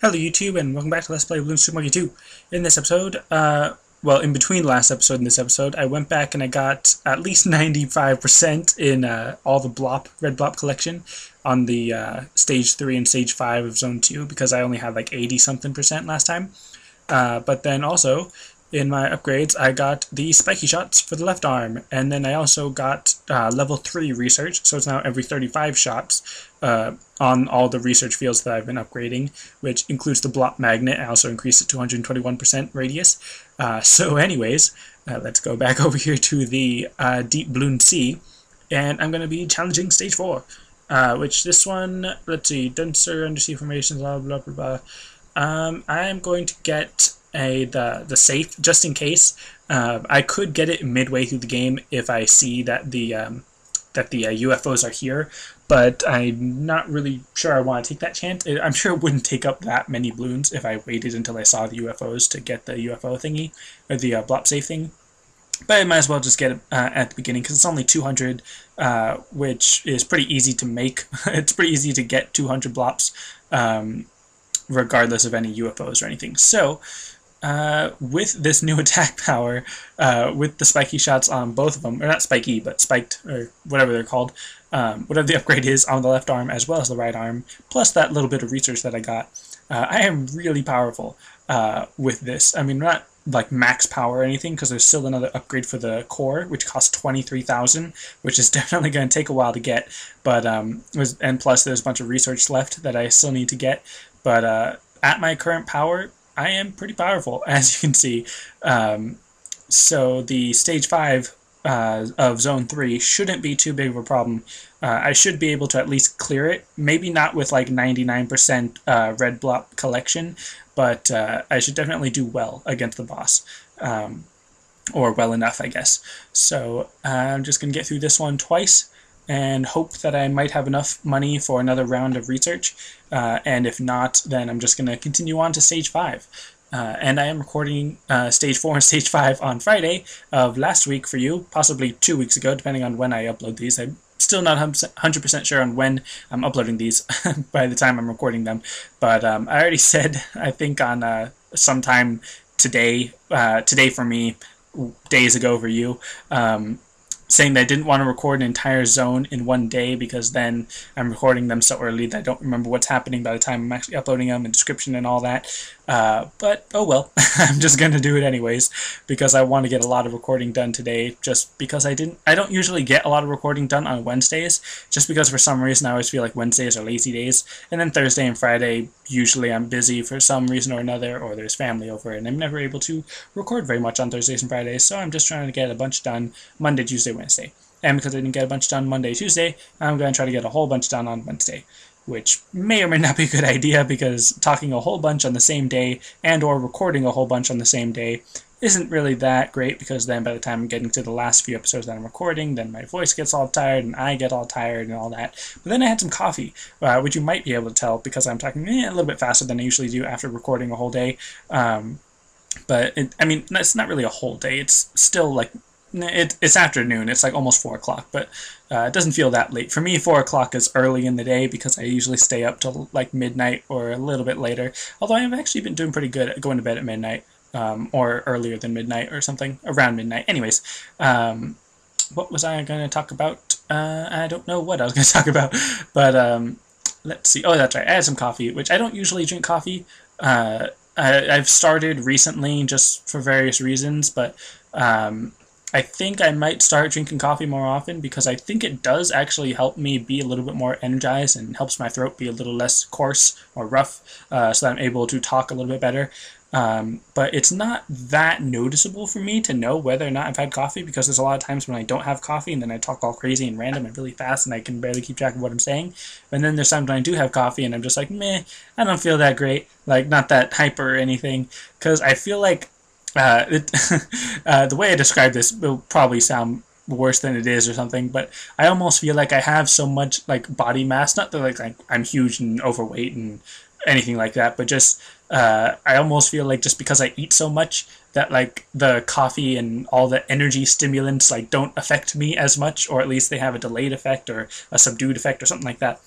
Hello YouTube, and welcome back to Let's Play Bloons 2. In this episode, well, in between the last episode and this episode, I went back and I got at least 95% in all the red blop collection on the Stage 3 and Stage 5 of Zone 2, because I only had like 80-something% last time. But then also, in my upgrades, I got the spiky shots for the left arm, and then I also got level 3 research, so it's now every 35 shots on all the research fields that I've been upgrading, which includes the blop magnet. I also increased it to 121% radius. So anyways, let's go back over here to the Deep Bloon Sea, and I'm going to be challenging Stage 4, which this one, let's see, denser undersea formations, blah blah blah blah. I'm going to get the safe, just in case. I could get it midway through the game if I see that the UFOs are here, but I'm not really sure I want to take that chance. I'm sure it wouldn't take up that many balloons if I waited until I saw the UFOs to get the UFO thingy, or the blop safe thing. But I might as well just get it at the beginning, because it's only 200, which is pretty easy to make. It's pretty easy to get 200 blops, regardless of any UFOs or anything. So, with this new attack power, with the spiky shots on both of them, or not spiky, but spiked, or whatever they're called, whatever the upgrade is on the left arm as well as the right arm, plus that little bit of research that I got, I am really powerful with this. I mean, not like max power or anything, because there's still another upgrade for the core, which costs 23,000, which is definitely going to take a while to get, but and plus there's a bunch of research left that I still need to get, but at my current power, I am pretty powerful, as you can see. So the Stage 5 of Zone 3 shouldn't be too big of a problem. I should be able to at least clear it. Maybe not with like 99% red blop collection, but I should definitely do well against the boss. Or well enough, I guess. So I'm just going to get through this one twice, and hope that I might have enough money for another round of research, and if not, then I'm just going to continue on to Stage 5. And I am recording Stage 4 and Stage 5 on Friday of last week for you, possibly 2 weeks ago, depending on when I upload these. I'm still not 100% sure on when I'm uploading these by the time I'm recording them, but I already said, I think on sometime today, today for me, days ago for you, saying that I didn't want to record an entire zone in one day, because then I'm recording them so early that I don't remember what's happening by the time I'm actually uploading them, and description and all that. But oh well, I'm just going to do it anyways, because I want to get a lot of recording done today, just because I don't usually get a lot of recording done on Wednesdays, just because for some reason I always feel like Wednesdays are lazy days, and then Thursday and Friday, usually I'm busy for some reason or another, or there's family over, and I'm never able to record very much on Thursdays and Fridays, so I'm just trying to get a bunch done Monday, Tuesday, Wednesday. And because I didn't get a bunch done Monday, Tuesday, I'm going to try to get a whole bunch done on Wednesday, which may or may not be a good idea, because talking a whole bunch on the same day and or recording a whole bunch on the same day isn't really that great, because then by the time I'm getting to the last few episodes that I'm recording, then my voice gets all tired and I get all tired and all that. But then I had some coffee, which you might be able to tell because I'm talking a little bit faster than I usually do after recording a whole day. But I mean, it's not really a whole day. It's still like, it's afternoon. It's like almost 4 o'clock, but it doesn't feel that late. For me, 4 o'clock is early in the day, because I usually stay up till like midnight or a little bit later. Although I've actually been doing pretty good at going to bed at midnight, or earlier than midnight or something, around midnight. Anyways, what was I going to talk about? I don't know what I was going to talk about, but let's see. Oh, that's right. I had some coffee, which I don't usually drink coffee. I've started recently just for various reasons, but I think I might start drinking coffee more often, because I think it does actually help me be a little bit more energized and helps my throat be a little less coarse or rough, so that I'm able to talk a little bit better. But it's not that noticeable for me to know whether or not I've had coffee, because there's a lot of times when I don't have coffee and then I talk all crazy and random and really fast and I can barely keep track of what I'm saying. And then there's times when I do have coffee and I'm just like, meh, I don't feel that great, like not that hyper or anything, because I feel like the way I describe this will probably sound worse than it is or something, but I almost feel like I have so much like body mass, not that like I'm huge and overweight and anything like that, but just I almost feel like just because I eat so much that like the coffee and all the energy stimulants like don't affect me as much, or at least they have a delayed effect or a subdued effect or something like that.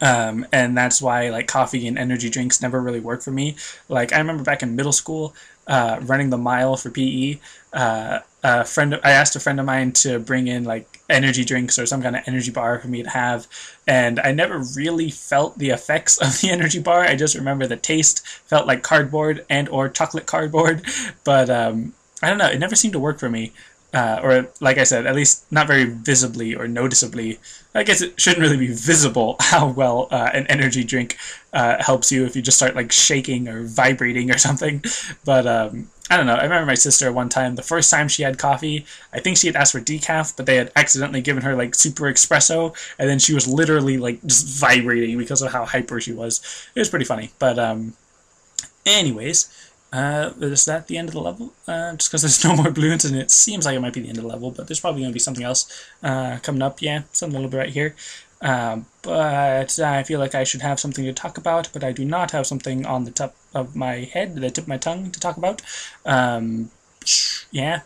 And that's why like coffee and energy drinks never really work for me. Like I remember back in middle school, running the mile for PE. I asked a friend of mine to bring in like energy drinks or some kind of energy bar for me to have, and I never really felt the effects of the energy bar. I just remember the taste felt like cardboard and or chocolate cardboard, but I don't know. It never seemed to work for me. Or like I said, at least not very visibly or noticeably. I guess it shouldn't really be visible how well an energy drink helps you if you just start like shaking or vibrating or something. But I don't know. I remember my sister one time, the first time she had coffee, I think she had asked for decaf, but they had accidentally given her like super espresso, and then she was literally like just vibrating because of how hyper she was. It was pretty funny. But anyways. Is that the end of the level? Just because there's no more balloons, and it seems like it might be the end of the level, but there's probably going to be something else coming up. Yeah, something a little bit right here. But I feel like I should have something to talk about, but I do not have something on the top of my head, the tip of my tongue to talk about. Yeah,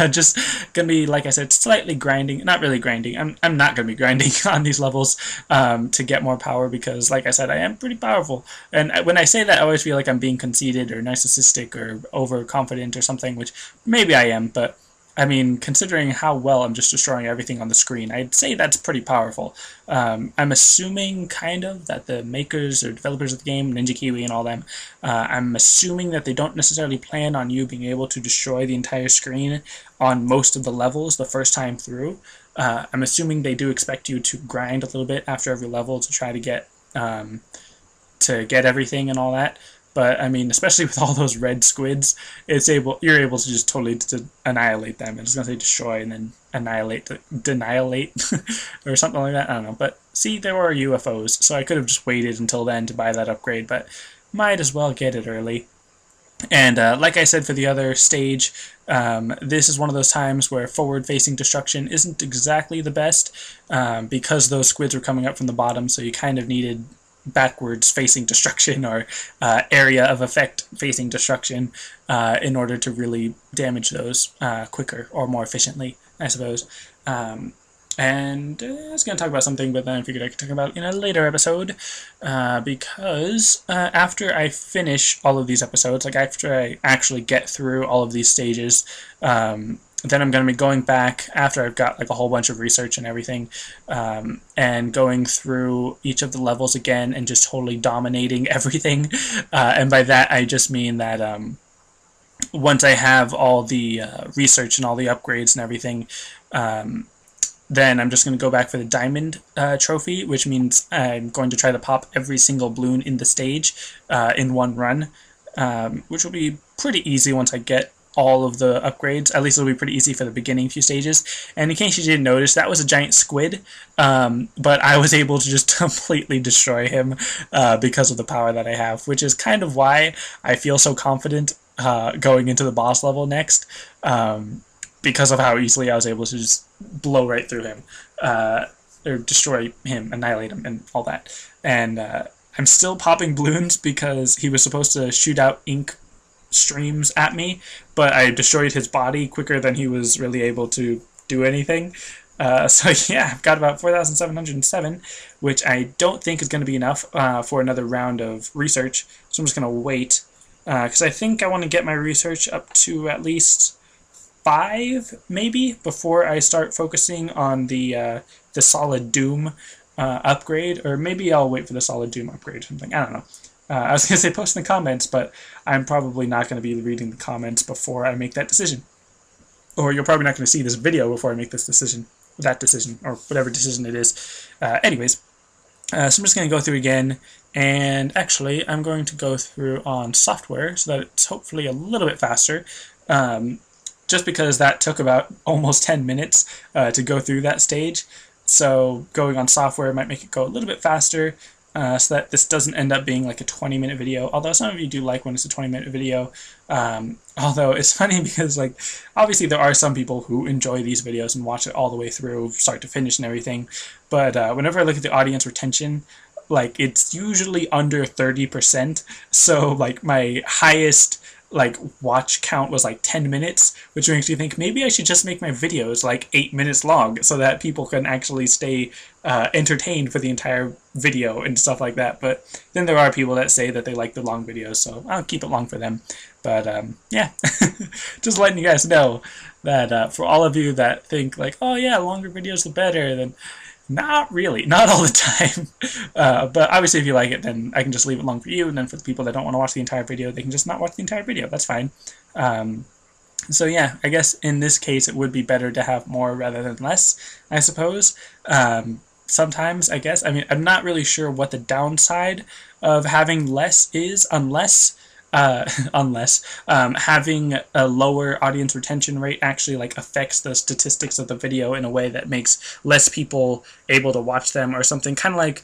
just gonna be, like I said, slightly grinding, not really grinding. I'm not gonna be grinding on these levels to get more power, because like I said, I am pretty powerful, and when I say that, I always feel like I'm being conceited or narcissistic or overconfident or something, which maybe I am, but I mean, considering how well I'm just destroying everything on the screen, I'd say that's pretty powerful. I'm assuming, kind of, that the makers or developers of the game, Ninja Kiwi and all them, I'm assuming that they don't necessarily plan on you being able to destroy the entire screen on most of the levels the first time through. I'm assuming they do expect you to grind a little bit after every level to try to get everything and all that. But I mean, especially with all those red squids, you're able to just totally annihilate them. I was gonna say destroy and then annihilate, or something like that. I don't know. But see, there were UFOs, so I could have just waited until then to buy that upgrade. But might as well get it early. And like I said for the other stage, this is one of those times where forward-facing destruction isn't exactly the best, because those squids were coming up from the bottom, so you kind of needed backwards facing destruction or area of effect facing destruction in order to really damage those quicker or more efficiently, I suppose. And I was going to talk about something, but then I figured I could talk about it in a later episode, because after I finish all of these episodes, like after I actually get through all of these stages, then I'm going to be going back after I've got like a whole bunch of research and everything, and going through each of the levels again and just totally dominating everything. And by that I just mean that once I have all the research and all the upgrades and everything, then I'm just going to go back for the diamond trophy, which means I'm going to try to pop every single balloon in the stage in one run, which will be pretty easy once I get all of the upgrades. At least it'll be pretty easy for the beginning few stages. And in case you didn't notice, that was a giant squid, but I was able to just completely destroy him because of the power that I have, which is kind of why I feel so confident going into the boss level next, because of how easily I was able to just blow right through him, or destroy him, annihilate him, and all that. And I'm still popping balloons because he was supposed to shoot out ink streams at me, but I destroyed his body quicker than he was really able to do anything. So yeah, I've got about 4,707, which I don't think is going to be enough for another round of research, so I'm just going to wait, because I think I want to get my research up to at least 5, maybe, before I start focusing on the Solid Doom upgrade, or maybe I'll wait for the Solid Doom upgrade or something, I don't know. I was going to say post in the comments, but I'm probably not going to be reading the comments before I make that decision. Or you're probably not going to see this video before I make this decision, or whatever decision it is. Anyways, so I'm just going to go through again, and actually I'm going to go through on software so that it's hopefully a little bit faster, just because that took about almost 10 minutes to go through that stage. So going on software might make it go a little bit faster, so that this doesn't end up being like a 20-minute video, although some of you do like when it's a 20-minute video. Although it's funny because, like, obviously there are some people who enjoy these videos and watch it all the way through, start to finish and everything, but whenever I look at the audience retention, like, it's usually under 30%, so like my highest like watch count was like 10 minutes, which makes me think maybe I should just make my videos like 8 minutes long so that people can actually stay entertained for the entire video and stuff like that. But then there are people that say that they like the long videos, so I'll keep it long for them. But yeah, just letting you guys know that for all of you that think like, oh yeah, longer videos the better, then not really, not all the time. But obviously if you like it, then I can just leave it long for you, and then for the people that don't want to watch the entire video, they can just not watch the entire video. That's fine. So yeah, I guess in this case it would be better to have more rather than less, I suppose. Sometimes, I guess. I mean, I'm not really sure what the downside of having less is, unless having a lower audience retention rate actually like affects the statistics of the video in a way that makes less people able to watch them, or something kind of like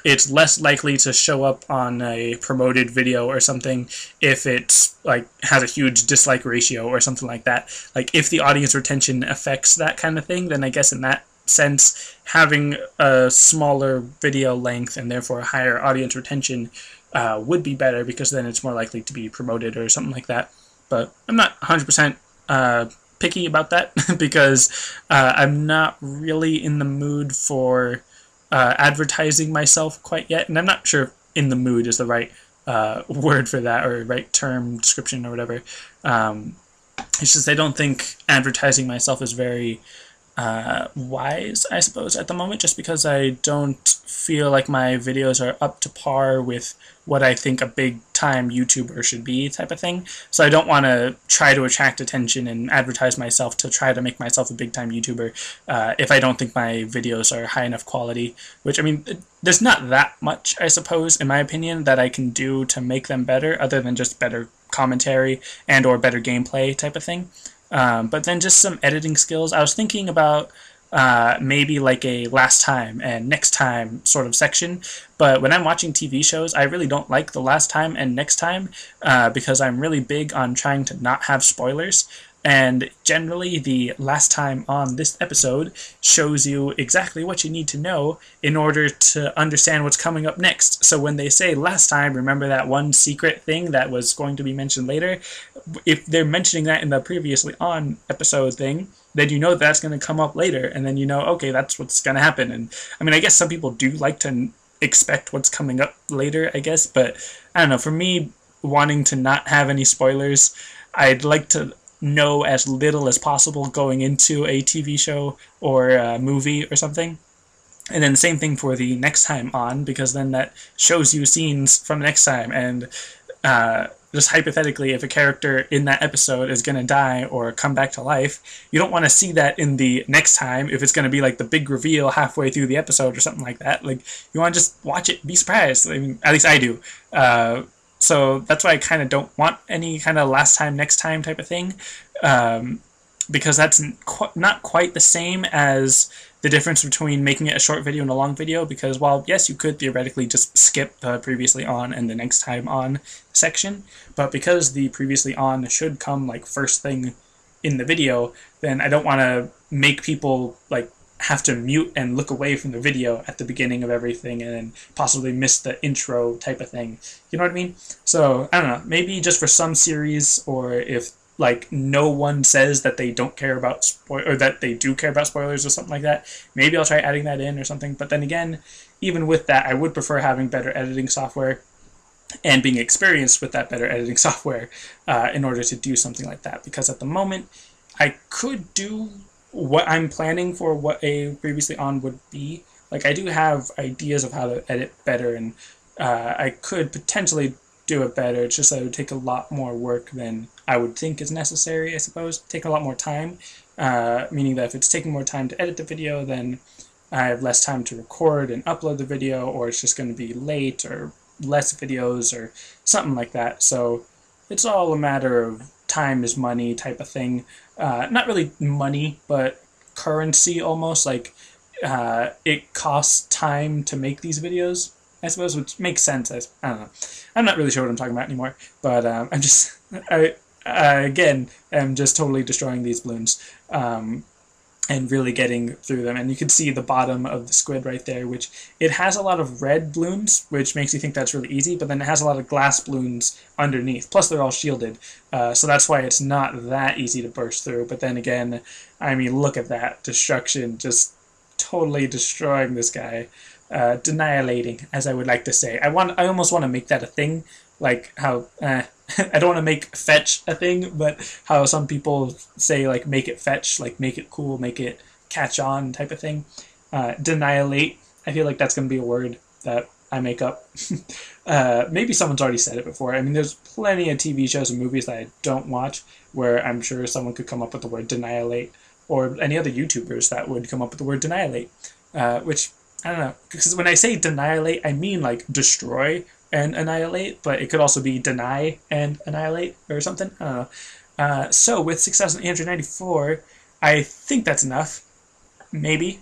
it's less likely to show up on a promoted video or something if it's like has a huge dislike ratio or something like that. Like if the audience retention affects that kind of thing, then I guess in that sense having a smaller video length and therefore a higher audience retention would be better, because then it's more likely to be promoted or something like that. But I'm not 100% picky about that because I'm not really in the mood for advertising myself quite yet, and I'm not sure if in the mood is the right word for that, or right term, description, or whatever. It's just I don't think advertising myself is very wise, I suppose, at the moment, just because I don't feel like my videos are up to par with what I think a big time YouTuber should be, type of thing. So I don't want to try to attract attention and advertise myself to try to make myself a big time YouTuber if I don't think my videos are high enough quality, which, I mean, there's not that much, I suppose, in my opinion, that I can do to make them better, other than just better commentary and or better gameplay type of thing. But then just some editing skills. I was thinking about maybe like a last time and next time sort of section, but when I'm watching TV shows, I really don't like the last time and next time because I'm really big on trying to not have spoilers. And generally, the last time on this episode shows you exactly what you need to know in order to understand what's coming up next. So when they say last time, remember that one secret thing that was going to be mentioned later? If they're mentioning that in the previously on episode thing, then you know that's going to come up later, and then you know, okay, that's what's going to happen. And I mean, I guess some people do like to expect what's coming up later, I guess, but I don't know. For me, wanting to not have any spoilers, I'd like to know as little as possible going into a TV show or a movie or something. And then the same thing for the next time on, because then that shows you scenes from the next time. And just hypothetically, if a character in that episode is going to die or come back to life, you don't want to see that in the next time if it's going to be like the big reveal halfway through the episode or something like that. Like, you want to just watch it, be surprised. I mean, at least I do. So that's why I kind of don't want any kind of last time, next time type of thing, because that's not quite the same as the difference between making it a short video and a long video, because while, yes, you could theoretically just skip the previously on and the next time on section, but because the previously on should come like first thing in the video, then I don't want to make people like have to mute and look away from the video at the beginning of everything and then possibly miss the intro type of thing. You know what I mean? So, I don't know, maybe just for some series, or if like no one says that they don't care about or that they do care about spoilers or something like that, maybe I'll try adding that in or something. But then again, even with that, I would prefer having better editing software and being experienced with that better editing software in order to do something like that. Because at the moment, I could do what I'm planning for what a previously on would be. Like, I do have ideas of how to edit better, and I could potentially do it better. It's just that it would take a lot more work than I would think is necessary, I suppose. Take a lot more time, meaning that if it's taking more time to edit the video, then I have less time to record and upload the video, or it's just going to be late or less videos or something like that. So it's all a matter of time is money type of thing. Not really money, but currency almost. Like, it costs time to make these videos, I suppose, which makes sense. I don't know. I'm not really sure what I'm talking about anymore, but I'm just, again, am just totally destroying these balloons. and really getting through them. And you can see the bottom of the squid right there, which it has a lot of red Bloons, which makes you think that's really easy, but then it has a lot of glass Bloons underneath. Plus, they're all shielded, so that's why it's not that easy to burst through. But then again, I mean, look at that destruction, just totally destroying this guy. Annihilating, as I would like to say. I almost want to make that a thing, like how I don't want to make fetch a thing, but how some people say like make it fetch, like make it cool, make it catch on type of thing. Denialate. I feel like that's going to be a word that I make up. Maybe someone's already said it before. I mean, there's plenty of TV shows and movies that I don't watch where I'm sure someone could come up with the word denialate, or any other YouTubers that would come up with the word denialate, which I don't know, because when I say denialate, I mean like destroy and annihilate, but it could also be deny and annihilate or something. I don't know. So with 6,894, I think that's enough. Maybe.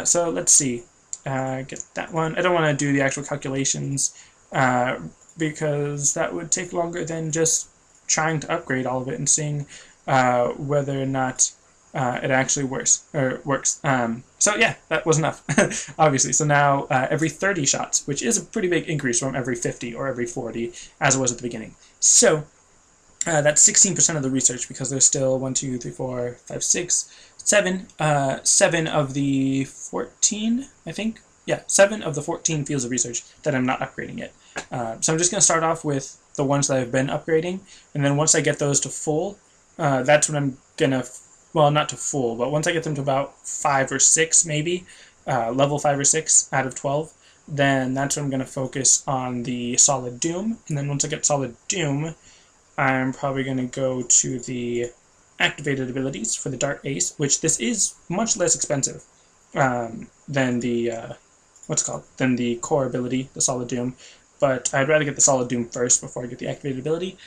So let's see. Get that one. I don't want to do the actual calculations because that would take longer than just trying to upgrade all of it and seeing whether or not it actually works. So yeah, that was enough, obviously. So now every 30 shots, which is a pretty big increase from every 50 or every 40, as it was at the beginning. So that's 16% of the research, because there's still 1, 2, 3, 4, 5, 6, 7. 7 of the 14, I think. Yeah, 7 of the 14 fields of research that I'm not upgrading yet. So I'm just going to start off with the ones that I've been upgrading, and then once I get those to full, that's when I'm going to... Well, not to full, but once I get them to about 5 or 6, maybe, level 5 or 6 out of 12, then that's when I'm going to focus on the Solid Doom. And then once I get Solid Doom, I'm probably going to go to the activated abilities for the Dart Ace, which this is much less expensive than the, than the core ability, the Solid Doom. But I'd rather get the Solid Doom first before I get the activated ability.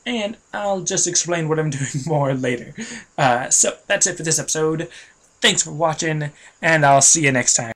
And I'll just explain what I'm doing more later. So that's it for this episode. Thanks for watching, and I'll see you next time.